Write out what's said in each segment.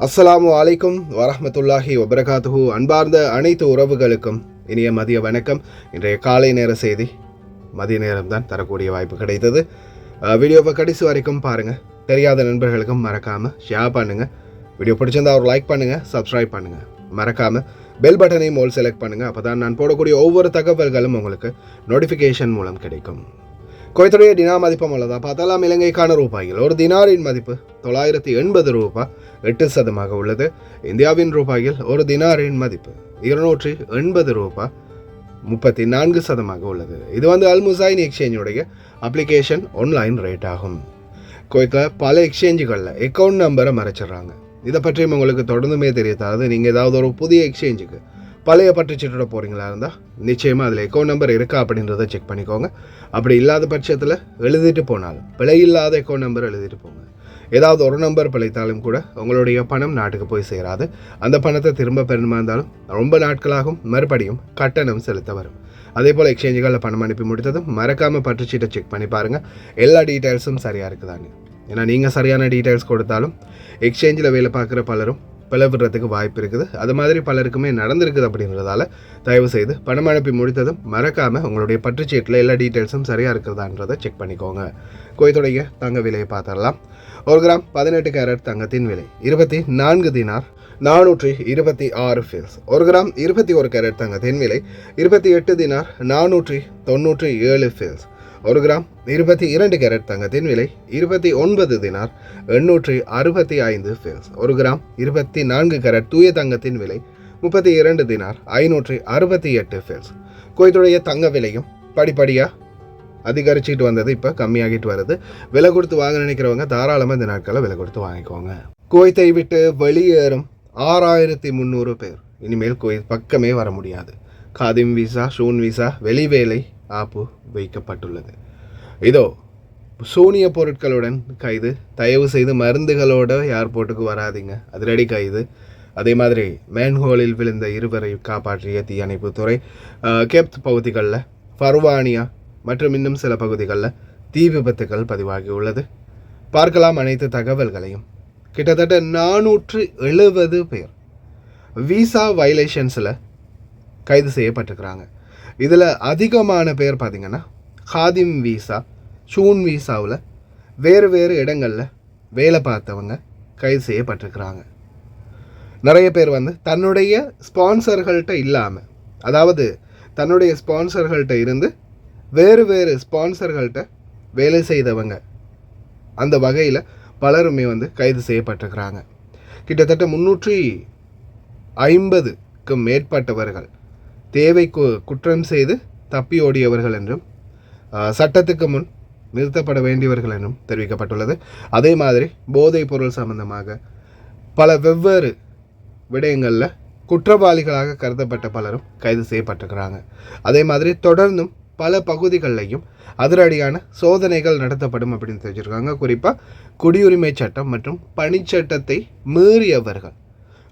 அஸ்ஸலாமு அலைக்கும் வரஹ்மத்துல்லாஹி வபரகாத்துஹு. அன்பார்ந்த அனைத்து உறவுகளுக்கும் இனிய மதிய வணக்கம். இன்றைய காலை நேர செய்தி மதிய நேரம்தான் தரக்கூடிய வாய்ப்பு கிடைத்தது. வீடியோவை கடைசி வரைக்கும் பாருங்கள். தெரியாத நண்பர்களுக்கும் மறக்காமல் ஷேர் பண்ணுங்கள். வீடியோ பிடிச்சிருந்தா ஒரு லைக் பண்ணுங்கள், சப்ஸ்கிரைப் பண்ணுங்கள். மறக்காமல் பெல் பட்டனையும் மோல் செலக்ட் பண்ணுங்கள். அப்போ தான் நான் போடக்கூடிய ஒவ்வொரு தகவல்களும் உங்களுக்கு நோட்டிஃபிகேஷன் மூலம் கிடைக்கும். குவைத்துடைய தினார் மதிப்பம் உள்ளதா பார்த்தாலாம். இலங்கைக்கான ரூபாயில் ஒரு தினாரின் மதிப்பு 980 ரூபாய் 8% உள்ளது. இந்தியாவின் ரூபாயில் ஒரு தினாரின் மதிப்பு 280 ரூபாய் 34% உள்ளது. இது அல் முசைன் எக்ஸ்சேஞ்சுடைய அப்ளிகேஷன் ஆன்லைன் ரேட் ஆகும். குவைத்தில் பல எக்ஸ்சேஞ்சுகளில் அக்கௌண்ட் நம்பரை மறைச்சிடுறாங்க. இதை பற்றியும் உங்களுக்கு தொடர்ந்துமே தெரியாது. நீங்கள் ஏதாவது ஒரு புதிய எக்ஸ்சேஞ்சுக்கு பழைய பற்றுச்சீட்டோட போகிறீங்களா இருந்தால் நிச்சயமாக அதில் அக்கௌண்ட் நம்பர் இருக்கா அப்படின்றத செக் பண்ணிக்கோங்க. அப்படி இல்லாத பட்சத்தில் எழுதிட்டு போனாலும் பிழை இல்லாத அக்கௌண்ட் நம்பர் எழுதிட்டு போங்க. ஏதாவது ஒரு நம்பர் பிழைத்தாலும் கூட உங்களுடைய பணம் நாட்டுக்கு போய் சேராது. அந்த பணத்தை திரும்ப பெறணுமா இருந்தாலும் ரொம்ப நாட்களாகும், மறுபடியும் கட்டணம் செலுத்த வரும். அதே போல் எக்ஸ்சேஞ்சுகளில் பணம் அனுப்பி முடித்ததும் மறக்காமல் பற்றுச்சீட்டை செக் பண்ணி பாருங்கள், எல்லா டீட்டெயில்ஸும் சரியாக இருக்குதாங்க. ஏன்னா நீங்கள் சரியான டீட்டெயில்ஸ் கொடுத்தாலும் எக்ஸ்சேஞ்சில் வேலை பார்க்குற பலரும் பிளவுறதுக்கு வாய்ப்பு இருக்குது. அது மாதிரி பலருக்குமே நடந்திருக்குது. அப்படின்றதால தயவு செய்து பணம் அனுப்பி முடித்ததும் மறக்காமல் உங்களுடைய பற்றுச்சீட்டில் எல்லா டீட்டெயில்ஸும் சரியாக இருக்கிறதான்றதை செக் பண்ணிக்கோங்க. குவைத்துடைய தங்க விலையை பார்த்துடலாம். 1 கிராம் 18 கேரட் தங்கத்தின் விலை 24 தினார் 426 ஃபீல்ஸ். 1 கிராம் 21 கேரட் தங்கத்தின் விலை 28 தினார் 497 ஃபீல்ஸ். 1 கிராம் 22 கேரட் தங்கத்தின் விலை 29 தினார் 865 ஃபீல்ஸ். 1 கிராம் 24 கேரட் தூய தங்கத்தின் விலை 32 தினார் 568 ஃபீல்ஸ். குவைத்துடைய தங்க விலையும் படிப்படியாக அதிகரிச்சுட்டு வந்தது, இப்போ கம்மியாகிட்டு வருது. விலை கொடுத்து வாங்க நினைக்கிறவங்க தாராளமாக இந்த நாட்களில் விலை கொடுத்து வாங்கிக்கோங்க. குவைத்தை விட்டு வெளியேறும் 6300 பேர் இனிமேல் குவைத் பக்கமே வர முடியாது. காதிம் விசா, ஷூன் விசா, வெளி வேலை ஆப்பு வைக்கப்பட்டுள்ளது. இதோ சூனிய பொருட்களுடன் கைது. தயவு செய்து மருந்துகளோட ஏர்போர்ட்டுக்கு வராதிங்க, அதிரடி கைது. அதே மாதிரி மேன்ஹோலில் விழுந்த 2 காப்பாற்றிய தீயணைப்புத்துறை. கெப்த் பகுதிகளில், ஃபர்வானியா மற்றும் இன்னும் சில பகுதிகளில் தீ விபத்துகள் பதிவாகி உள்ளது. பார்க்கலாம் அனைத்து தகவல்களையும். கிட்டத்தட்ட 470 பேர் விசா வயலேஷன்ஸில் கைது செய்யப்பட்டிருக்கிறாங்க. இதில் அதிகமான பேர் பார்த்திங்கன்னா காதிம் விசா, ஷூன் விசாவில் வேறு வேறு இடங்களில் வேலை பார்த்தவங்க கைது செய்யப்பட்டிருக்கிறாங்க. நிறைய பேர் தன்னுடைய ஸ்பான்சர்கள்ட்ட இல்லாமல், அதாவது தன்னுடைய ஸ்பான்சர்கள்ட்ட இருந்து வேறு வேறு ஸ்பான்சர்கள்ட்ட வேலை செய்தவங்க, அந்த வகையில் பலருமே கைது செய்யப்பட்டிருக்கிறாங்க. கிட்டத்தட்ட 350க்கும் மேற்பட்டவர்கள் தேவை குற்றம் செய்து தப்பி ஓடியவர்கள் என்றும் சட்டத்துக்கு முன் நிறுத்தப்பட வேண்டியவர்கள் என்றும் தெரிவிக்கப்பட்டுள்ளது. அதே மாதிரி போதைப் பொருள் சம்பந்தமாக பல வெவ்வேறு விடயங்களில் குற்றவாளிகளாக கருதப்பட்ட பலரும் கைது செய்யப்பட்டிருக்கிறாங்க. அதே மாதிரி தொடர்ந்தும் பல பகுதிகளிலையும் அதிரடியான சோதனைகள் நடத்தப்படும் அப்படின்னு தெரிஞ்சிருக்காங்க. குறிப்பாக குடியுரிமை சட்டம் மற்றும் பணிச்சட்டத்தை மீறியவர்கள்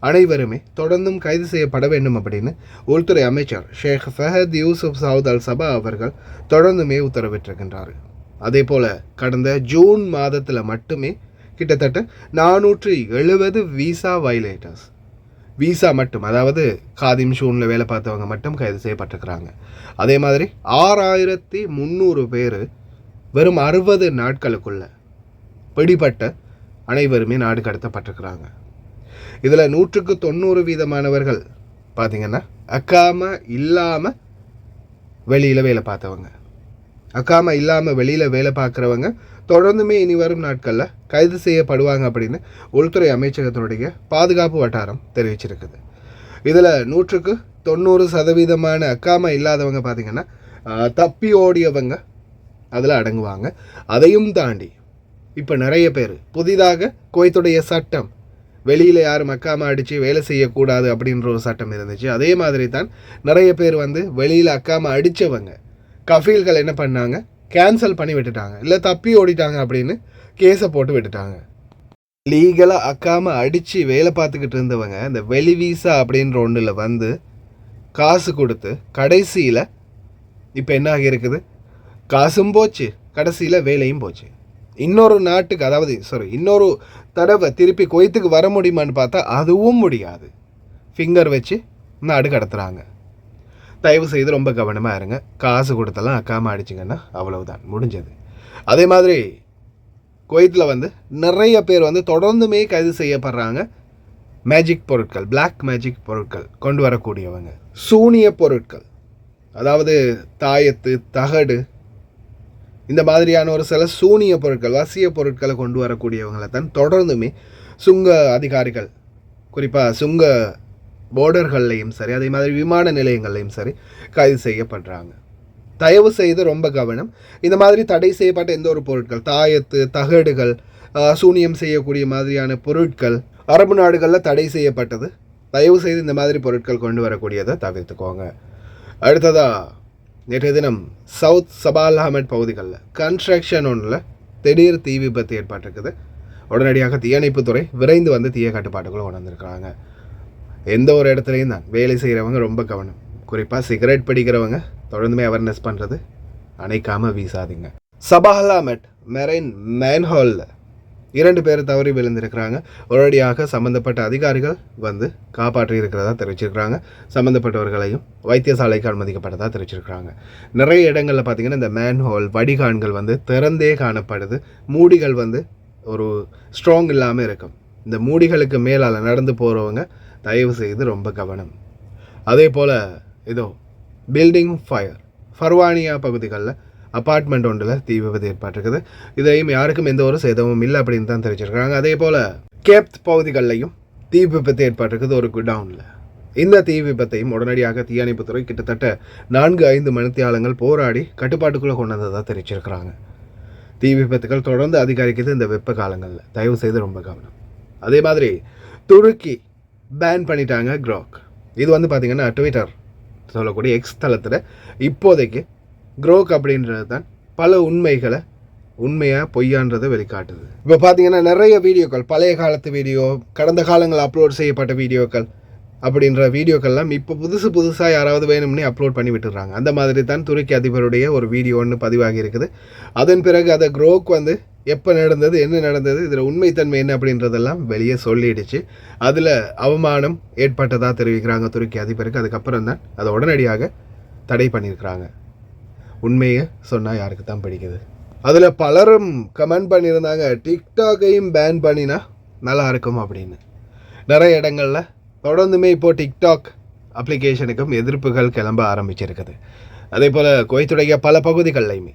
அனைவருமே தொடர்ந்தும் கைது செய்யப்பட வேண்டும் அப்படின்னு உள்துறை அமைச்சர் ஷேக் ஃபஹத் யூசுப் சவுத் அல் சபா அவர்கள் தொடர்ந்துமே உத்தரவிட்டிருக்கின்றார். அதே போல் கடந்த ஜூன் மாதத்தில் மட்டுமே கிட்டத்தட்ட 470 விசா வயலேட்டர்ஸ், விசா மட்டும், அதாவது காதிம் ஷூனில் வேலை பார்த்தவங்க மட்டும் கைது செய்யப்பட்டிருக்கிறாங்க. அதே மாதிரி 6300 பேர் வெறும் 60 நாட்களுக்குள்ள பிடிபட்ட அனைவருமே நாடு கடத்தப்பட்டிருக்கிறாங்க. இதில் 190% பார்த்திங்கன்னா அக்காம இல்லாமல் வெளியில் வேலை பார்த்தவங்க. அக்காம இல்லாமல் வெளியில் வேலை பார்க்குறவங்க தொடர்ந்துமே இனி வரும் நாட்களில் கைது செய்யப்படுவாங்க அப்படின்னு உள்துறை அமைச்சகத்தினுடைய பாதுகாப்பு வட்டாரம் தெரிவிச்சிருக்குது. இதில் 190% அக்காம இல்லாதவங்க பார்த்திங்கன்னா தப்பி ஓடியவங்க அதில் அடங்குவாங்க. அதையும் தாண்டி இப்போ நிறைய பேர் புதிதாக குவைத்துடைய சட்டம், வெளியில் யாரும் அக்காம அடித்து வேலை செய்யக்கூடாது அப்படின்ற ஒரு சட்டம் இருந்துச்சு. அதே மாதிரி தான் நிறைய பேர் வெளியில் அக்காம அடித்தவங்க கஃபீல்கள் என்ன பண்ணாங்க, கேன்சல் பண்ணி விட்டுட்டாங்க, இல்லை தப்பி ஓடிட்டாங்க அப்படின்னு கேஸை போட்டு விட்டுட்டாங்க. லீகலாக அக்காம அடித்து வேலை பார்த்துக்கிட்டு இருந்தவங்க இந்த வெளி வீசா அப்படின்ற ஒன்றில் காசு கொடுத்து கடைசியில் இப்போ என்ன ஆகியிருக்குது, காசும் போச்சு, கடைசியில் வேலையும் போச்சு. இன்னொரு நாட்டுக்கு இன்னொரு தடவை திருப்பி குவைத்துக்கு வர முடியுமான்னு பார்த்தா அதுவும் முடியாது. ஃபிங்கர் வச்சு நாடு கடத்துகிறாங்க. தயவு செய்து ரொம்ப கவனமாக இருங்க. காசு கொடுத்தெல்லாம் அக்காமல் அடிச்சிங்கன்னா அவ்வளவுதான், முடிஞ்சது. அதே மாதிரி குவைத்தில் நிறைய பேர் தொடர்ந்துமே கைது செய்யப்படுறாங்க. மேஜிக் பொருட்கள், பிளாக் மேஜிக் பொருட்கள் கொண்டு வரக்கூடியவங்க, சூனிய பொருட்கள், அதாவது தாயத்து, தகடு, இந்த மாதிரியான ஒரு சில சூனிய பொருட்கள், வசிய பொருட்களை கொண்டு வரக்கூடியவங்களை தான் தொடர்ந்துமே சுங்க அதிகாரிகள், குறிப்பாக சுங்க போர்டர்கள்லையும் சரி, அதே மாதிரி விமான நிலையங்கள்லையும் சரி கைது செய்யப்படுறாங்க. தயவு செய்து ரொம்ப கவனம். இந்த மாதிரி தடை செய்யப்பட்ட எந்த ஒரு பொருட்கள், தாயத்து, தகடுகள், சூனியம் செய்யக்கூடிய மாதிரியான பொருட்கள் அரபு நாடுகளில் தடை செய்யப்பட்டது. தயவு செய்து இந்த மாதிரி பொருட்கள் கொண்டு வரக்கூடியதை தவிர்த்துக்கோங்க. அடுத்ததாக நேற்றைய தினம் சவுத் சபால் அஹமட் பகுதிகளில் கன்ஸ்ட்ரக்ஷன் ஒன்றில் திடீர் தீ விபத்து ஏற்பட்டிருக்குது. உடனடியாக தீயணைப்புத்துறை விரைந்து தீய கட்டுப்பாட்டுக்குள்ளே கொண்டு வந்திருக்கிறாங்க. எந்த ஒரு இடத்துலையும் தான் வேலை செய்கிறவங்க ரொம்ப கவனம். குறிப்பாக சிகரெட் பிடிக்கிறவங்க தொடர்ந்துமே அவேர்னஸ் பண்ணுறது, அணைக்காமல் வீசாதீங்க. சபால் அஹமட் மெரைன் மேன்ஹாலில் 2 பேர் தவறி விழுந்திருக்கிறாங்க. உடனடியாக சம்மந்தப்பட்ட அதிகாரிகள் காப்பாற்றி இருக்கிறதா தெரிவிச்சிருக்கிறாங்க. சம்மந்தப்பட்டவர்களையும் வைத்தியசாலைக்கு அனுமதிக்கப்பட்டதாக தெரிவிச்சிருக்கிறாங்க. நிறைய இடங்களில் பார்த்திங்கன்னா இந்த மேன்ஹோல் வடிகான்கள் திறந்தே காணப்படுது. மூடிகள் ஒரு ஸ்ட்ராங் இல்லாமல் இருக்கும். இந்த மூடிகளுக்கு மேலால் நடந்து போகிறவங்க தயவு செய்து ரொம்ப கவனம். அதே போல் பில்டிங் ஃபயர் ஃபர்வானியா பகுதிகளில் அப்பார்ட்மெண்ட் ஒன்றில் தீ விபத்து ஏற்பட்டிருக்குது. இதையும் யாருக்கும் எந்த ஒரு சேதமும் இல்லை அப்படின்னு தான் தெரிவிச்சிருக்கிறாங்க. அதே போல் கேப்த் பகுதிகளிலையும் தீ விபத்து ஏற்பட்டிருக்குது ஒரு குடவுனில். இந்த தீ விபத்தையும் உடனடியாக தீயணைப்புத்துறை கிட்டத்தட்ட 4-5 மணித்தியாலங்கள் போராடி கட்டுப்பாட்டுக்குள்ளே கொண்டு வந்ததாக தெரிவிச்சிருக்கிறாங்க. தீ விபத்துகள் தொடர்ந்து அதிகரிக்குது இந்த வெப்ப காலங்களில். தயவு செய்து ரொம்ப கவனம். அதே மாதிரி துருக்கி பேன் பண்ணிட்டாங்க க்ரோக். இது பார்த்திங்கன்னா ட்விட்டர் சொல்லக்கூடிய எக்ஸ் தளத்தில் இப்போதைக்கு க்ரோக் அப்படின்றது தான் பல உண்மையாக பொய்யான்றதை வெளிக்காட்டுது. இப்போ பார்த்தீங்கன்னா நிறைய வீடியோக்கள், பழைய காலத்து வீடியோ, கடந்த காலங்களில் அப்லோட் செய்யப்பட்ட வீடியோக்கள் அப்படின்ற வீடியோக்கள்லாம் இப்போ புதுசாக யாராவது வேணும்னே அப்லோட் பண்ணி விட்டுறாங்க. அந்த மாதிரி தான் துருக்கி அதிபருடைய ஒரு வீடியோ ஒன்று பதிவாகி இருக்குது. அதன் பிறகு அதை க்ரோக் எப்போ நடந்தது, என்ன நடந்தது, இதில் உண்மைத்தன்மை என்ன அப்படின்றதெல்லாம் வெளியே சொல்லிடுச்சு. அதில் அவமானம் ஏற்பட்டதாக தெரிவிக்கிறாங்க துருக்கி அதிபருக்கு. அதுக்கப்புறம் தான் அதை உடனடியாக தடை பண்ணியிருக்கிறாங்க. உண்மையை சொன்னால் யாருக்கு தான் பிடிக்குது. அதில் பலரும் கமெண்ட் பண்ணியிருந்தாங்க, டிக்டாக்கையும் பேன் பண்ணினா நல்லா இருக்கும் அப்படின்னு. நிறைய இடங்களில் தொடர்ந்துமே இப்போது டிக்டாக் அப்ளிகேஷனுக்கும் எதிர்ப்புகள் கிளம்ப ஆரம்பிச்சிருக்குது. அதே போல் குவைத்துடைய பல பகுதிகள்லையுமே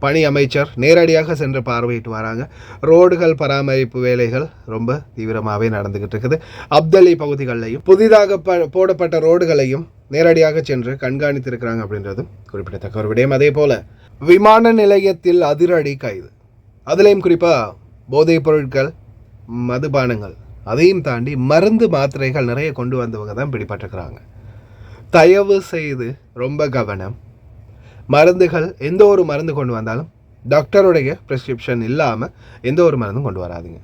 பணி அமைச்சர் நேரடியாக சென்று பார்வையிட்டு வராங்க. ரோடுகள் பராமரிப்பு வேலைகள் ரொம்ப தீவிரமாகவே நடந்துக்கிட்டு இருக்குது. அப்தலி பகுதிகளிலையும் புதிதாக போடப்பட்ட ரோடுகளையும் நேரடியாக சென்று கண்காணித்திருக்கிறாங்க அப்படின்றதும் குறிப்பிடத்தக்க ஒரு விடயம். அதே போல் விமான நிலையத்தில் அதிரடி கைது. அதுலேயும் குறிப்பாக போதைப் பொருட்கள், மதுபானங்கள், அதையும் தாண்டி மருந்து மாத்திரைகள் நிறைய கொண்டு வந்தவங்க தான் பிடிபட்டிருக்கிறாங்க. தயவு செய்து ரொம்ப கவனம். மருந்துகள், எந்த ஒரு மருந்து கொண்டு வந்தாலும் டாக்டருடைய ப்ரெஸ்கிரிப்ஷன் இல்லாமல் எந்த ஒரு மருந்தும் கொண்டு வராதிங்க.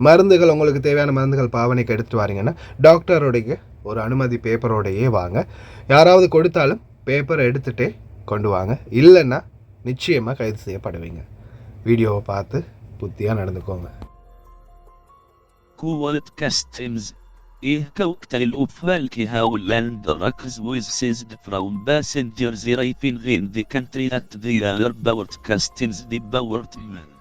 மருந்துகள் உங்களுக்கு தேவையான மருந்துகள் பாவனைக்கு எடுத்துகிட்டு வாரீங்கன்னா டாக்டருடைய ஒரு அனுமதி பேப்பரோடையே வாங்க. யாராவது கொடுத்தாலும் பேப்பர் எடுத்துகிட்டே கொண்டு வாங்க. இல்லைன்னா நிச்சயமாக கைது செய்யப்படுவீங்க. வீடியோவை பார்த்து புத்தியாக நடந்துக்கோங்க. Kuwait Customs cocktail of Falkland drugs was seized from passengers arriving in the country at the airport. Customs Department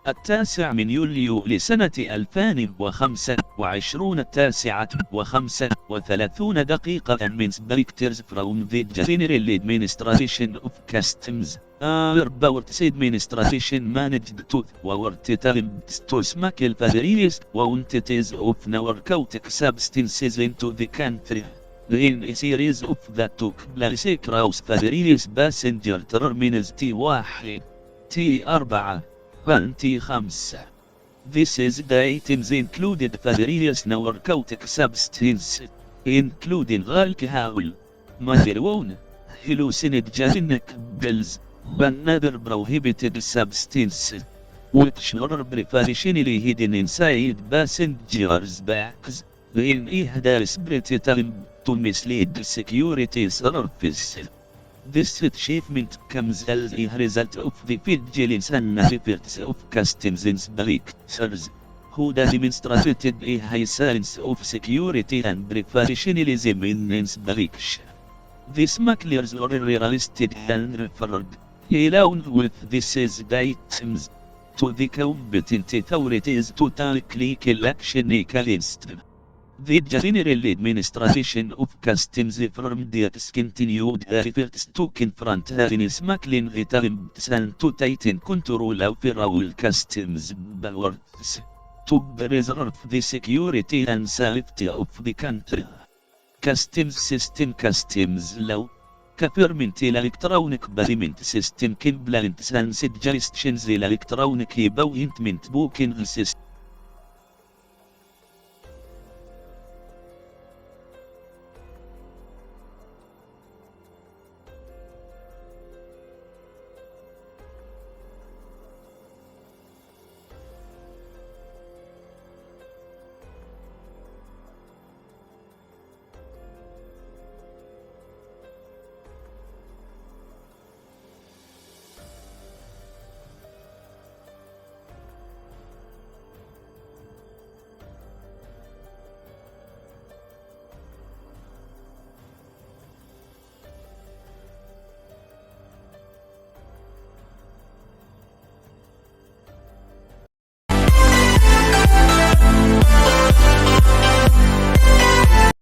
9 من يوليو لسنة 2025 9:35 دقيقة من spectators from the General Administration of Customs Airport Administration managed to thwart attempts to smuggle various quantities of narcotic substances into the country. In a series of that took place across various passenger terminals T1, T4, and T5. These items included various narcotic substances, including alcohol, marijuana, hallucinogenic pills, and other prohibited substances, which are professionally hidden inside passengers' bags in a desperate attempt to mislead security services. This achievement comes as a result of the vigilance and efforts of customs inspectors, who demonstrated a high sense of security and professionalism in inspection. The smugglers were arrested and referred, along with the seized items, to the competent authorities to take legal action against them. The General Administration of Customs affirmed its continued efforts to confront foreign smuggling attempts and to tighten control over all customs powers, to preserve the security and safety of the country. Customs system. Customs law, government electronic payment system compliance and suggestions electronic appointment booking system.